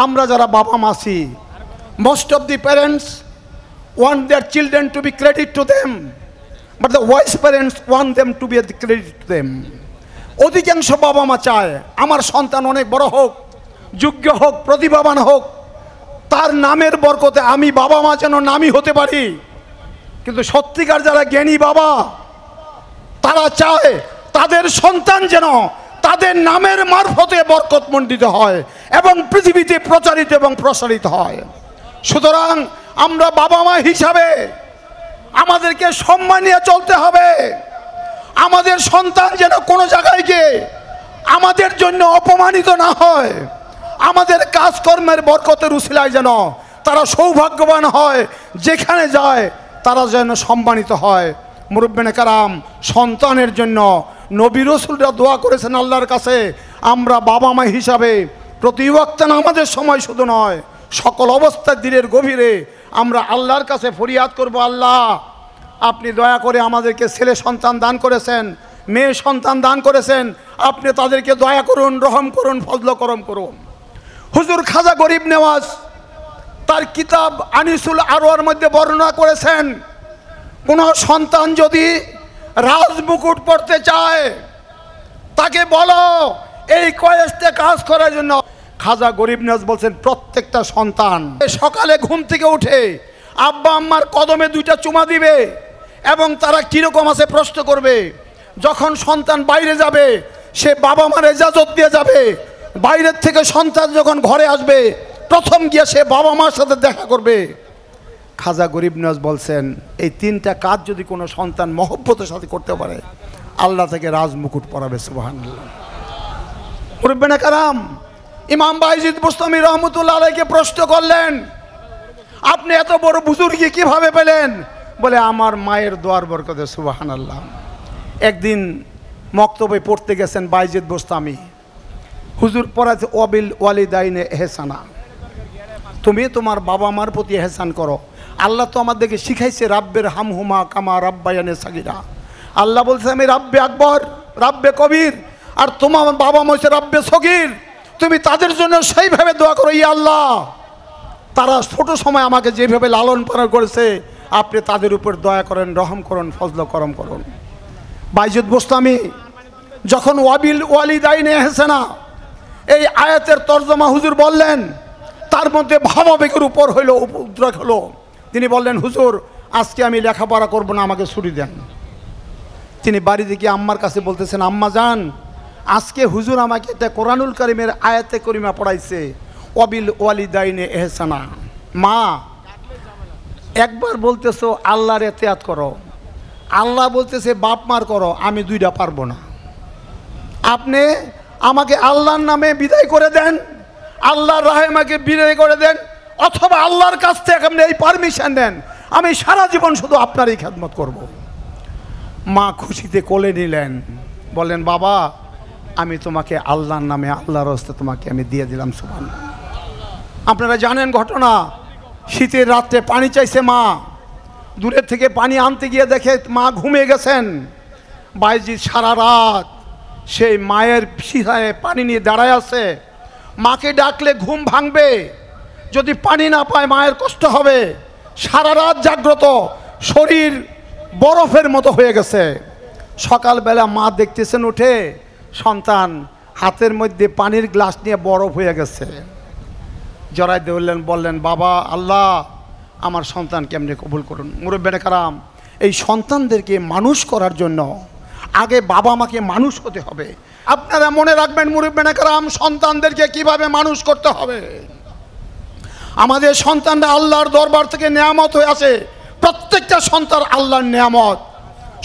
আমরা যারা বাবা মা আছি, most of the parents want their children to be credit to them, but the wise parents want them to be a credit to them. অধিকাংশ বাবা মা চায় আমার সন্তান অনেক বড় হোক, যোগ্য হোক, প্রতিভাবান হোক, তার নামের বরকতে আমি বাবা মা যেন নামী হতে পারি। কিন্তু সত্যিকার যারা জ্ঞানী বাবা, তারা চায় তাদের সন্তান যেন তাদের নামের মারফতে বরকতমণ্ডিত হয় এবং পৃথিবীতে প্রচারিত এবং প্রসারিত হয়। সুতরাং আমরা বাবা মা হিসাবে আমাদেরকে সম্মান নিয়ে চলতে হবে। আমাদের সন্তান যেন কোনো জায়গায় গিয়ে আমাদের জন্য অপমানিত না হয়, আমাদের কাজকর্মের বরকতের উসিলায় যেন তারা সৌভাগ্যবান হয়, যেখানে যায় তারা যেন সম্মানিত হয়। মুরব্বিনে কারাম, সন্তানের জন্য নবী রাসূলরা দোয়া করেছেন আল্লাহর কাছে। আমরা বাবা মা হিসাবে প্রতি ওয়াক্তে আমাদের সময় শুধু নয়, সকল অবস্থায় দিনের গভীরে আমরা আল্লাহর কাছে ফরিয়াদ করব, আল্লাহ আপনি দয়া করে আমাদেরকে ছেলে সন্তান দান করেছেন, মেয়ে সন্তান দান করেছেন, আপনি তাদেরকে দয়া করুন, রহম করুন, ফজল করম করুন। হুজুর খাজা গরিব নেওয়াজ তার কিতাব আনিসুল আরওয়ার মধ্যে বর্ণনা করেছেন, কোনো সন্তান যদি রাজমুকুট পড়তে চায় তাকে বলো এই কয়েসতে কাজ করার জন্য। খাজা গরিব নেওয়াজ বলছেন প্রত্যেকটা সন্তান সকালে ঘুম থেকে উঠে আব্বা আম্মার কদমে দুইটা চুমা দিবে এবং তারা কীরকম আছে প্রশ্ন করবে। যখন সন্তান বাইরে যাবে সে বাবা মার ইজাজত দিয়ে যাবে। বাইরের থেকে সন্তান যখন ঘরে আসবে প্রথম গিয়ে সে বাবা মার সাথে দেখা করবে। খাজা গরিব নেওয়াজ বলছেন এই তিনটা কাজ যদি কোনো সন্তান মহব্বতের সাথে করতে পারে আল্লাহ থেকে রাজমুকুট পরাবে। সুবহানাল্লাহ। মুরব্বিনে কারাম, ইমাম বাইজিদ বুস্তামি রহমতুল্লাহ আলাইহিকে প্রশ্ন করলেন আপনি এত বড় বুজুর্গি কিভাবে পেলেন? বলে আমার মায়ের দোয়ার বরকতে। সুবহানাল্লাহ। একদিন মক্তবে পড়তে গেছেন বাইজিদ বুস্তামি, হুজুর পড়াতে ওয়াবিল ওয়ালিদাইনে এহসানা, তুমি তোমার বাবা মার প্রতি এহসান করো। আল্লাহ তো আমাদেরকে শিখাইছে রাব্বের হামহুমা কামা রাব্বায়ানে সাগীরা। আল্লাহ বলছে আমি রাব্বে আকবর, রাব্বে কবির, আর তোমার বাবা মা হচ্ছে রাব্বে সগীর, তুমি তাদের জন্য সেইভাবে দোয়া করো, ইয়া আল্লাহ তারা ছোট সময় আমাকে যেভাবে লালন পালন করেছে আপনি তাদের উপর দয়া করেন, রহম করুন, ফজল করম করুন। বাইজিদ বুস্তামি যখন ওয়াবিল ওয়ালিদাইনে এহসানা এই আয়াতের তর্জমা হুজুর বললেন, তার মধ্যে ভাবাবেগের উপর হইল উদ্রেক হলো। তিনি বললেন হুজুর আজকে আমি লেখাপড়া করব না, আমাকে ছুটি দেন। তিনি বাড়িতে গিয়ে আম্মার কাছে বলতেছেন আম্মা জান আজকে হুজুর আমাকে একটা কোরআনুল কারিমের আয়াতে করিমা পড়াইছে ওয়াবিল ওয়ালিদাইনে এহসানা। মা একবার বলতেছো আল্লাহর এতেয়াত করো, আল্লাহ বলতেছে বাপ মার করো, আমি দুইটা পারবো না। আপনি আমাকে আল্লাহর নামে বিদায় করে দেন, আল্লাহর রাহে আমাকে বিদায় করে দেন, অথবা আল্লাহর কাছ থেকে আপনি এই পারমিশন দেন আমি সারা জীবন শুধু আপনারই খেদমত করব। মা খুশিতে কোলে নিলেন, বললেন বাবা আমি তোমাকে আল্লাহর নামে আল্লাহর হস্তে তোমাকে আমি দিয়ে দিলাম। সুবহানাল্লাহ। আপনারা জানেন ঘটনা, শীতের রাত্রে পানি চাইছে মা, দূরের থেকে পানি আনতে গিয়ে দেখে মা ঘুমিয়ে গেছেন। বাইজিদ সারা রাত সেই মায়ের শিরায় পানি নিয়ে দাঁড়ায় আছে। মাকে ডাকলে ঘুম ভাঙবে, যদি পানি না পায় মায়ের কষ্ট হবে। সারা রাত জাগ্রত, শরীর বরফের মতো হয়ে গেছে। সকালবেলা মা দেখতেছেন উঠে সন্তান হাতের মধ্যে পানির গ্লাস নিয়ে বরফ হয়ে গেছে। জড়াই ধরলেন, বললেন বাবা আল্লাহ আমার সন্তান কেমনে কবুল করুন। মুরব্বিনে কারাম, এই সন্তানদেরকে মানুষ করার জন্য আগে বাবা মাকে মানুষ হতে হবে। আপনারা মনে রাখবেন মুরব্বিনে কারাম, সন্তানদেরকে কিভাবে মানুষ করতে হবে। আমাদের সন্তানরা আল্লাহর দরবার থেকে নেয়ামত হয়ে আছে। প্রত্যেকটা সন্তান আল্লাহর নেয়ামত,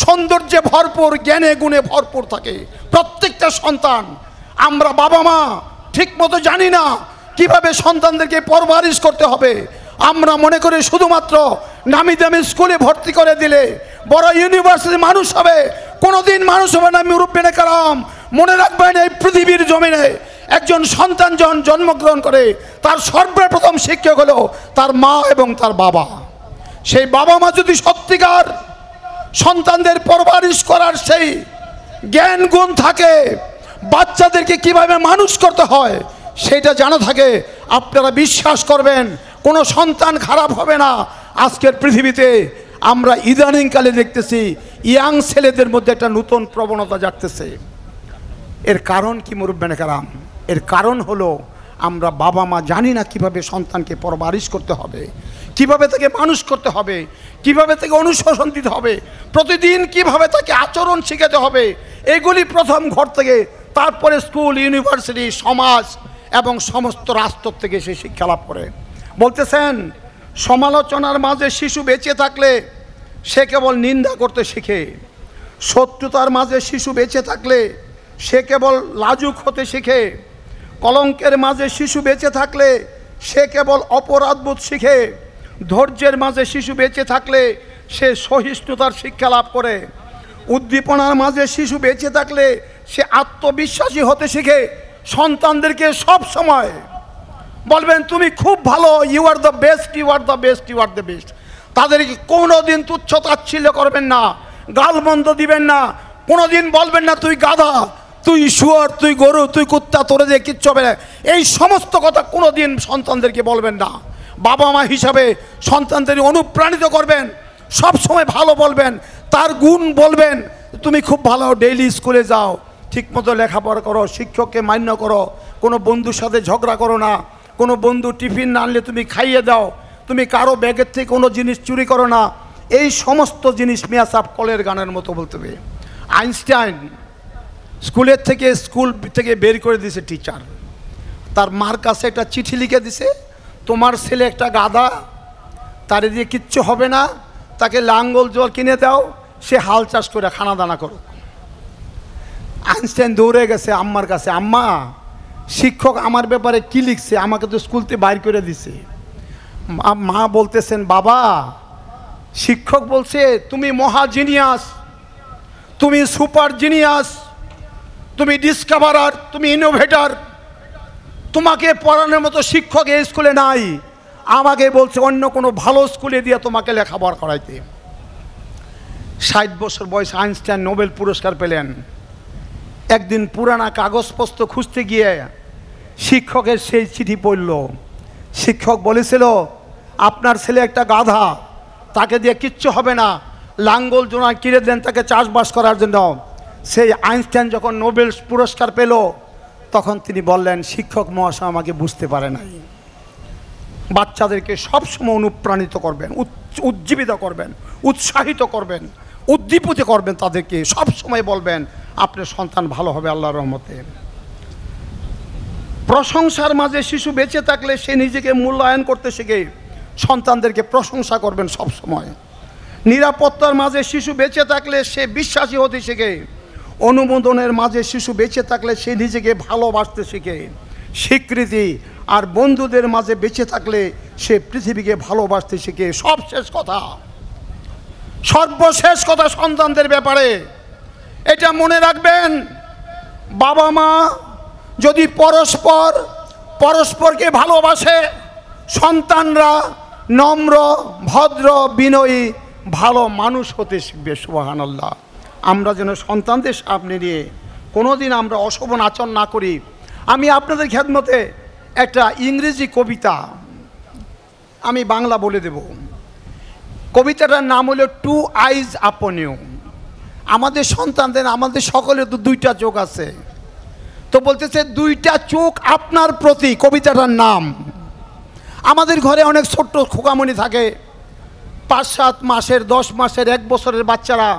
সৌন্দর্যে ভরপুর, জ্ঞানে গুণে ভরপুর থাকে প্রত্যেকটা সন্তান। আমরা বাবা মা ঠিক মতো জানি না কিভাবে সন্তানদেরকে পরবারিশ করতে হবে। আমরা মনে করি শুধুমাত্র নামি দামি স্কুলে ভর্তি করে দিলে বড় ইউনিভার্সিটি মানুষ হবে, কোনোদিন মানুষ হবে না। মুরব্বিনে কারাম মনে রাখবেন এই পৃথিবীর জমিনে একজন সন্তান যখন জন্মগ্রহণ করে তার সর্বপ্রথম শিক্ষক হলো তার মা এবং তার বাবা। সেই বাবা মা যদি সত্যিকার সন্তানদের পরবারিশ করার সেই জ্ঞান গুণ থাকে, বাচ্চাদেরকে কিভাবে মানুষ করতে হয় সেটা জানা থাকে, আপনারা বিশ্বাস করবেন কোনো সন্তান খারাপ হবে না। আজকের পৃথিবীতে আমরা ইদানিংকালে দেখতেছি ইয়াং ছেলেদের মধ্যে একটা নতুন প্রবণতা জাগতেছে। এর কারণ কি মুরব্বানে কারাম? এর কারণ হলো আমরা বাবা মা জানি না কিভাবে সন্তানকে পরবারিশ করতে হবে, কিভাবে তাকে মানুষ করতে হবে, কিভাবে তাকে অনুশাসন দিতে হবে, প্রতিদিন কিভাবে তাকে আচরণ শেখাতে হবে। এগুলি প্রথম ঘর থেকে, তারপরে স্কুল, ইউনিভার্সিটি, সমাজ এবং সমস্ত রাষ্ট্র থেকে সে শিক্ষা লাভ করে। বলতেছেন সমালোচনার মাঝে শিশু বেঁচে থাকলে সে কেবল নিন্দা করতে শিখে, শত্রুতার মাঝে শিশু বেঁচে থাকলে সে কেবল লাজুক হতে শিখে, কলঙ্কের মাঝে শিশু বেঁচে থাকলে সে কেবল অপরাধবোধ শিখে, ধৈর্যের মাঝে শিশু বেঁচে থাকলে সে সহিষ্ণুতার শিক্ষা লাভ করে, উদ্দীপনার মাঝে শিশু বেঁচে থাকলে সে আত্মবিশ্বাসী হতে শিখে। সন্তানদেরকে সব সময় বলবেন তুমি খুব ভালো, you are the best, you are the best, you are the best. তাদেরকে কোনো দিন তুচ্ছ তাচ্ছিল্য করবেন না, গালমন্দ দিবেন না, কোনো দিন বলবেন না তুই গাধা, তুই শুয়োর, তুই গরু, তুই কুত্তা, তোরে দিয়ে কিচ্ছু হবে না। এই সমস্ত কথা কোনো দিন সন্তানদেরকে বলবেন না। বাবা মা হিসাবে সন্তানদের অনুপ্রাণিত করবেন, সব সময় ভালো বলবেন, তার গুণ বলবেন। তুমি খুব ভালো, ডেইলি স্কুলে যাও, ঠিকমতো লেখাপড়া করো, শিক্ষককে মান্য করো, কোনো বন্ধুর সাথে ঝগড়া করো না, কোনো বন্ধু টিফিন না আনলে তুমি খাইয়ে দাও, তুমি কারো ব্যাগের থেকে কোনো জিনিস চুরি করো না। এই সমস্ত জিনিস মিয়া সাহেব কলের গানের মতো বলতে হবে। আইনস্টাইন স্কুল থেকে বের করে দিয়েছে টিচার, তার মার কাছে একটা চিঠি লিখে দিছে, তোমার ছেলে একটা গাধা, তারে দিয়ে কিচ্ছু হবে না, তাকে লাঙ্গল জল কিনে দাও, সে হাল চাষ করে খানা দানা করো। আইনস্টাইন দৌড়ে গেছে আম্মার কাছে, আম্মা শিক্ষক আমার ব্যাপারে কি লিখছে, আমাকে তো স্কুল থেকে বাইর করে দিছে। মা বলতেছেন বাবা, শিক্ষক বলছে তুমি মহা জিনিয়াস, তুমি সুপার জিনিয়াস, তুমি ডিসকভারার, তুমি ইনোভেটার, তোমাকে পড়ানোর মতো শিক্ষক এই স্কুলে নাই। আমাকে বলছে অন্য কোনো ভালো স্কুলে দিয়ে তোমাকে লেখাপড়া করাইতে। 60 বছর বয়সে আইনস্টাইন নোবেল পুরস্কার পেলেন। একদিন পুরানা কাগজপত্র খুঁজতে গিয়ে শিক্ষকের সেই চিঠি পড়ল। শিক্ষক বলেছিল আপনার ছেলে একটা গাধা, তাকে দিয়ে কিচ্ছু হবে না, লাঙ্গল জোড়া কিনে দেন তাকে চাষবাস করার জন্য। সেই আইনস্টাইন যখন নোবেল পুরস্কার পেল, তখন তিনি বললেন শিক্ষক মহাশয় আমাকে বুঝতে পারে নাই। বাচ্চাদেরকে সবসময় অনুপ্রাণিত করবেন, উজ্জীবিত করবেন, উৎসাহিত করবেন, উদ্দীপিত করবেন, তাদেরকে সবসময় বলবেন আপনার সন্তান ভালো হবে আল্লাহর রহমতে। প্রশংসার মাঝে শিশু বেঁচে থাকলে সে নিজেকে মূল্যায়ন করতে শিখে, সন্তানদেরকে প্রশংসা করবেন সবসময়। নিরাপত্তার মাঝে শিশু বেঁচে থাকলে সে বিশ্বাসী হতে শিখে, অনুমোদনের মাঝে শিশু বেঁচে থাকলে সে নিজেকে ভালোবাসতে শিখে, স্বীকৃতি আর বন্ধুদের মাঝে বেঁচে থাকলে সে পৃথিবীকে ভালোবাসতে শিখে। সর্বশেষ কথা সন্তানদের ব্যাপারে এটা মনে রাখবেন, বাবা মা যদি পরস্পরকে ভালোবাসে, সন্তানরা নম্র, ভদ্র, বিনয়ী, ভালো মানুষ হতে শিখবে। সুবহানাল্লাহ। আমরা যেন সন্তানদের সামনে নিয়ে কোনোদিন আমরা অশোভন আচরণ না করি। আমি আপনাদের খেদমতে একটা ইংরেজি কবিতা আমি বাংলা বলে দেব। কবিতাটার নাম হলো টু আইজ আপন ইউ। আমাদের সন্তানদের, আমাদের সকলের তো দুইটা চোখ আছে, তো বলতেছে দুইটা চোখ আপনার প্রতি, কবিতাটার নাম। আমাদের ঘরে অনেক ছোট্ট খোকামণি থাকে, 5-7 মাসের, 10 মাসের, 1 বছরের বাচ্চারা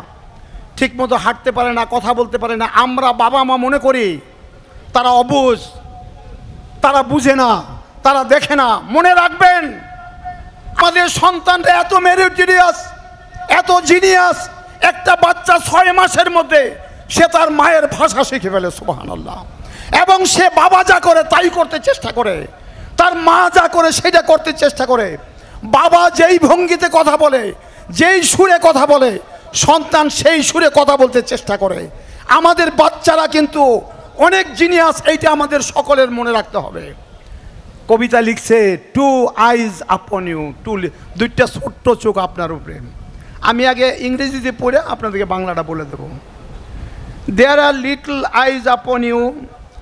ঠিকমতো হাঁটতে পারে না, কথা বলতে পারে না। আমরা বাবা মা মনে করি তারা অবুঝ, তারা বুঝে না, তারা দেখে না। মনে রাখবেন আমাদের সন্তানরা এত মেরিটোরিয়াস, এত জিনিয়াস। একটা বাচ্চা 6 মাসের মধ্যে সে তার মায়ের ভাষা শিখে ফেলে। সুবহানাল্লাহ। এবং সে বাবা যা করে তাই করতে চেষ্টা করে, তার মা যা করে সেটা করতে চেষ্টা করে। বাবা যেই ভঙ্গিতে কথা বলে, যেই সুরে কথা বলে, সন্তান সেই সুরে কথা বলতে চেষ্টা করে। আমাদের বাচ্চারা কিন্তু অনেক জিনিয়াস, এইটা আমাদের সকলের মনে রাখতে হবে। কবিতা লিখছে টু আইজ আপন ইউ, দুইটা ছোট্ট চোখ আপনার উপরে। আমি আগে ইংরেজিতে পড়ে আপনাদেরকে বাংলাটা বলে দেব। দেয়ার আর little eyes upon you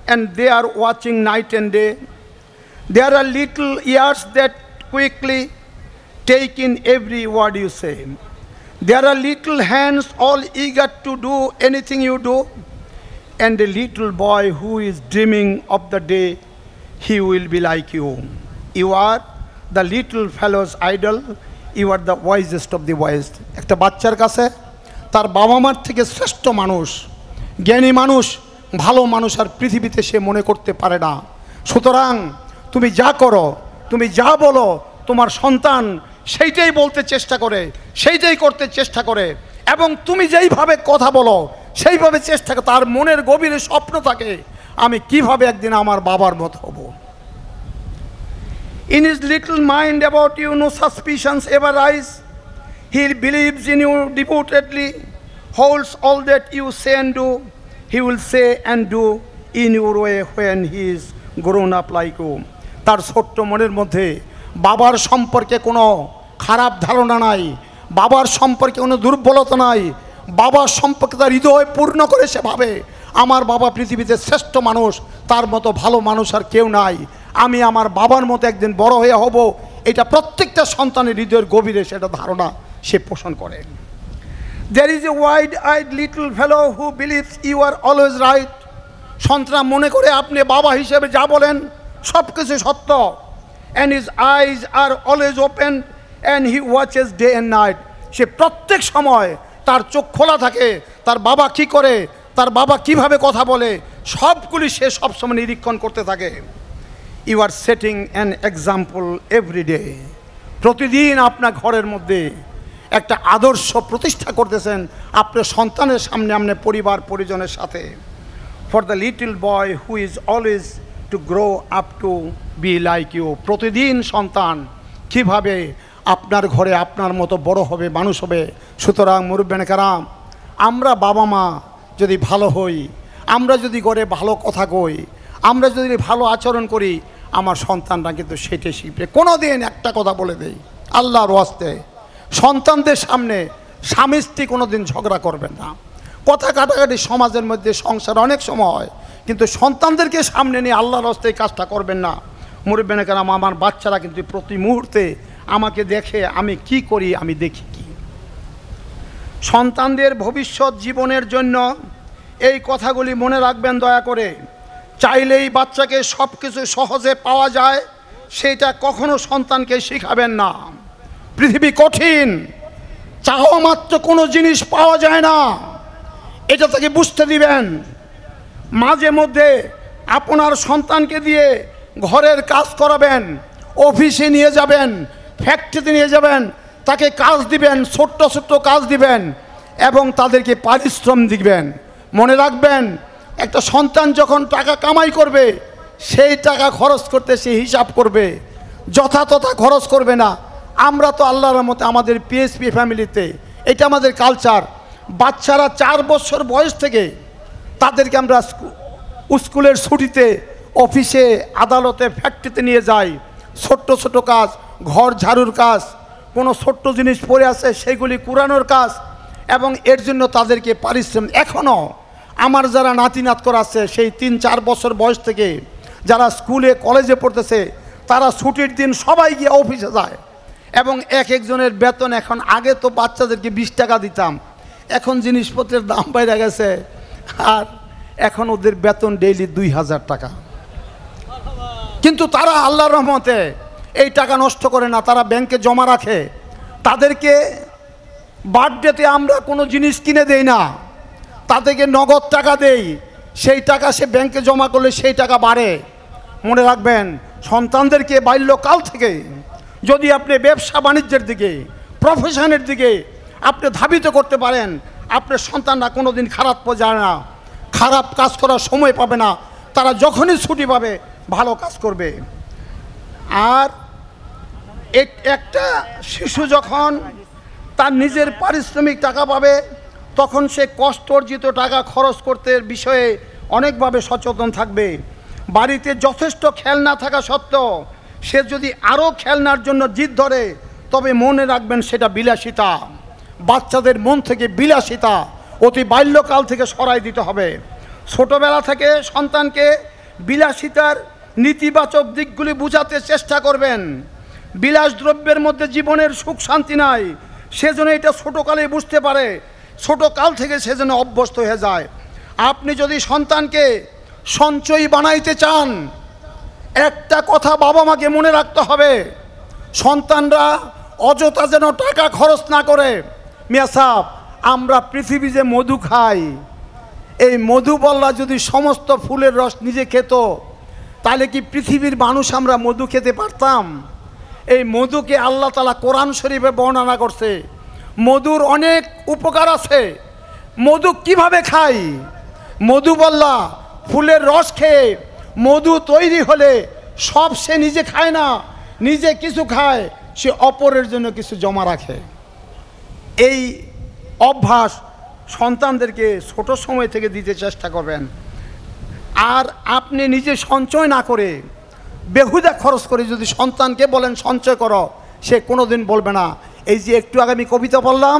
and they are watching night and day. There are little ears that quickly take in every word you say. There are little hands all eager to do anything you do, and a little boy who is dreaming of the day he will be like you. You are the little fellow's idol. You are the wisest of the wise. একটা বাচ্চার কাছে তার বাবা মার থেকে শ্রেষ্ঠ মানুষ, জ্ঞানী মানুষ, ভালো মানুষ আর পৃথিবীতে সে মনে করতে পারে না। সুতরাং তুমি যা করো, তুমি যা বলো, তোমার সন্তান সেইটাই বলতে চেষ্টা করে, সেইটাই করতে চেষ্টা করে, এবং তুমি যেইভাবে কথা বলো সেইভাবে চেষ্টা করে। তার মনের গভীরে স্বপ্ন থাকে, আমি কিভাবে একদিন আমার বাবার মতো হব। In his little mind about you, no suspicions ever rise. He believes in you devotedly, holds all that you say and do. He will say and do in your way when he is grown up like you. তার ছোট্ট মনের মধ্যে বাবার সম্পর্কে কোনো খারাপ ধারণা নাই, বাবার সম্পর্কে কোনো দুর্বলতা নাই, বাবার সম্পর্কে তার হৃদয় পূর্ণ করে সে ভাবে আমার বাবা পৃথিবীতে শ্রেষ্ঠ মানুষ, তার মতো ভালো মানুষ আর কেউ নাই, আমি আমার বাবার মতো একদিন বড় হয়ে হব। এটা প্রত্যেকটা সন্তানের হৃদয়ের গভীরে সেটা ধারণা সে পোষণ করে। There is a wide-eyed little fellow who believes you are always right. সন্তান মনে করে আপনি বাবা হিসেবে যা বলেন সব কিছু সত্য। And his eyes are always open and he watches day and night. সে প্রত্যেক সময় তার চোখ খোলা থাকে, তার বাবা কি করে, তার বাবা কিভাবে কথা বলে, সবগুলি সে সবসময় নিরীক্ষণ করতে থাকে। You are setting an example every day. প্রতিদিন আপনার ঘরের মধ্যে একটা আদর্শ প্রতিষ্ঠা করতেছেন আপনার সন্তানের সামনে, আপনার পরিবার পরিজনের সাথে। For the little boy who is always to grow up to be like you. প্রতিদিন সন্তান কিভাবে আপনার ঘরে আপনার মতো বড় হবে, মানুষ হবে। সুতরাং মুরব্বিয়ানে কেরাম, আমরা বাবা মা যদি ভালো হই, আমরা যদি ঘরে ভালো কথা কই, আমরা যদি ভালো আচরণ করি, আমার সন্তানরা কিন্তু সেটাই শিখবে। কোনো দিন একটা কথা বলে দেই, আল্লাহর ওয়াস্তে সন্তানদের সামনে স্বামী স্ত্রী কোনো দিন ঝগড়া করবেন না। কথা কাটাকাটি সমাজের মধ্যে সংসার অনেক সময় হয়, কিন্তু সন্তানদেরকে সামনে নিয়ে আল্লাহর ওয়াস্তে এই কাজটা করবেন না। মুরব্বিয়ানে কেরাম, আমার বাচ্চারা কিন্তু প্রতি মুহূর্তে আমাকে দেখে আমি কি করি, আমি দেখি কি। সন্তানদের ভবিষ্যৎ জীবনের জন্য এই কথাগুলি মনে রাখবেন দয়া করে। চাইলেই বাচ্চাকে সব কিছু সহজে পাওয়া যায় সেটা কখনো সন্তানকে শেখাবেন না। পৃথিবী কঠিন, চাওয়া মাত্র কোনো জিনিস পাওয়া যায় না, এটা তাকে বুঝতে দিবেন। মাঝে মধ্যে আপনার সন্তানকে দিয়ে ঘরের কাজ করাবেন, অফিসে নিয়ে যাবেন, ফ্যাক্টরিতে নিয়ে যাবেন, তাকে কাজ দিবেন, ছোট্ট ছোট্ট কাজ দিবেন এবং তাদেরকে পারিশ্রম দিবেন। মনে রাখবেন, একটা সন্তান যখন টাকা কামাই করবে সেই টাকা খরচ করতে সে হিসাব করবে, যথাযথা খরচ করবে না। আমরা তো আল্লাহর রহমতে আমাদের পিএসপি ফ্যামিলিতে এটা আমাদের কালচার। বাচ্চারা 4 বছর বয়স থেকে তাদেরকে আমরা স্কুলের ছুটিতে অফিসে, আদালতে, ফ্যাক্টরিতে নিয়ে যাই। ছোট্ট ছোট কাজ, ঘর ঝাড়ুর কাজ, কোনো ছোট্ট জিনিস পড়ে আছে সেগুলি কুড়ানোর কাজ, এবং এর জন্য তাদেরকে পারিশ্রম। এখনও আমার যারা নাতি নাত করা আছে সেই 3-4 বছর বয়স থেকে যারা স্কুলে কলেজে পড়তেছে, তারা ছুটির দিন সবাই গিয়ে অফিসে যায় এবং এক একজনের বেতন এখন, আগে তো বাচ্চাদেরকে 20 টাকা দিতাম, এখন জিনিসপত্রের দাম বেড়ে গেছে আর এখন ওদের বেতন ডেইলি 2000 টাকা। কিন্তু তারা আল্লাহর রহমতে এই টাকা নষ্ট করে না, তারা ব্যাংকে জমা রাখে। তাদেরকে বার্থডেতে আমরা কোনো জিনিস কিনে দেই না, তাদেরকে নগদ টাকা দেই, সেই টাকা সে ব্যাংকে জমা করলে সেই টাকা বাড়ে। মনে রাখবেন, সন্তানদেরকে বাল্যকাল থেকে যদি আপনি ব্যবসা বাণিজ্যের দিকে, প্রফেশনের দিকে আপনি ধাবিত করতে পারেন, আপনার সন্তানরা কোনো দিন খারাপ যায় না, খারাপ কাজ করার সময় পাবে না, তারা যখনই ছুটি পাবে ভালো কাজ করবে। আর একটা শিশু যখন তার নিজের পারিশ্রমিক টাকা পাবে তখন সে কষ্ট অর্জিত টাকা খরচ করতে বিষয়ে অনেকভাবে সচেতন থাকবে। বাড়িতে যথেষ্ট খেলনা থাকা সত্ত্বেও সে যদি আরও খেলনার জন্য জিদ ধরে তবে মনে রাখবেন সেটা বিলাসিতা। বাচ্চাদের মন থেকে বিলাসিতা অতি বাল্যকাল থেকে সরাই দিতে হবে। ছোটোবেলা থেকে সন্তানকে বিলাসিতার নীতিবাচক দিকগুলি বোঝাতে চেষ্টা করবেন। বিলাস দ্রব্যের মধ্যে জীবনের সুখ শান্তি নাই, সেজন্য এটা ছোটোকালে বুঝতে পারে, ছোটোকাল থেকে সেজন্য অভ্যস্ত হয়ে যায়। আপনি যদি সন্তানকে সঞ্চয়ী বানাইতে চান, একটা কথা বাবা মাকে মনে রাখতে হবে, সন্তানরা অযথা যেন টাকা খরচ না করে। মিয়া সাহেব, আমরা পৃথিবী যে মধু খাই, এই মধুবল্লা যদি সমস্ত ফুলের রস নিজে খেত, তাহলে কি পৃথিবীর মানুষ আমরা মধু খেতে পারতাম? এই মধুকে আল্লাহ তাআলা কোরআন শরীফে বর্ণনা করছে। মধুর অনেক উপকার আছে। মধু কিভাবে খাই? মধুবল্লা ফুলের রস খেয়ে মধু তৈরি হলে সব সে নিজে খায় না, নিজে কিছু খায়, সে অপরের জন্য কিছু জমা রাখে। এই অভ্যাস সন্তানদেরকে ছোট সময় থেকে দিতে চেষ্টা করবেন। আর আপনি নিজে সঞ্চয় না করে বেহুদা খরচ করে যদি সন্তানকে বলেন সঞ্চয় করো, সে কোনো দিন বলবে না। এই যে একটু আগে আমি কবিতা বললাম,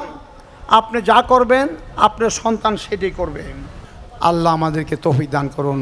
আপনি যা করবেন আপনার সন্তান সেটাই করবে। আল্লাহ আমাদেরকে তৌফিক দান করুন।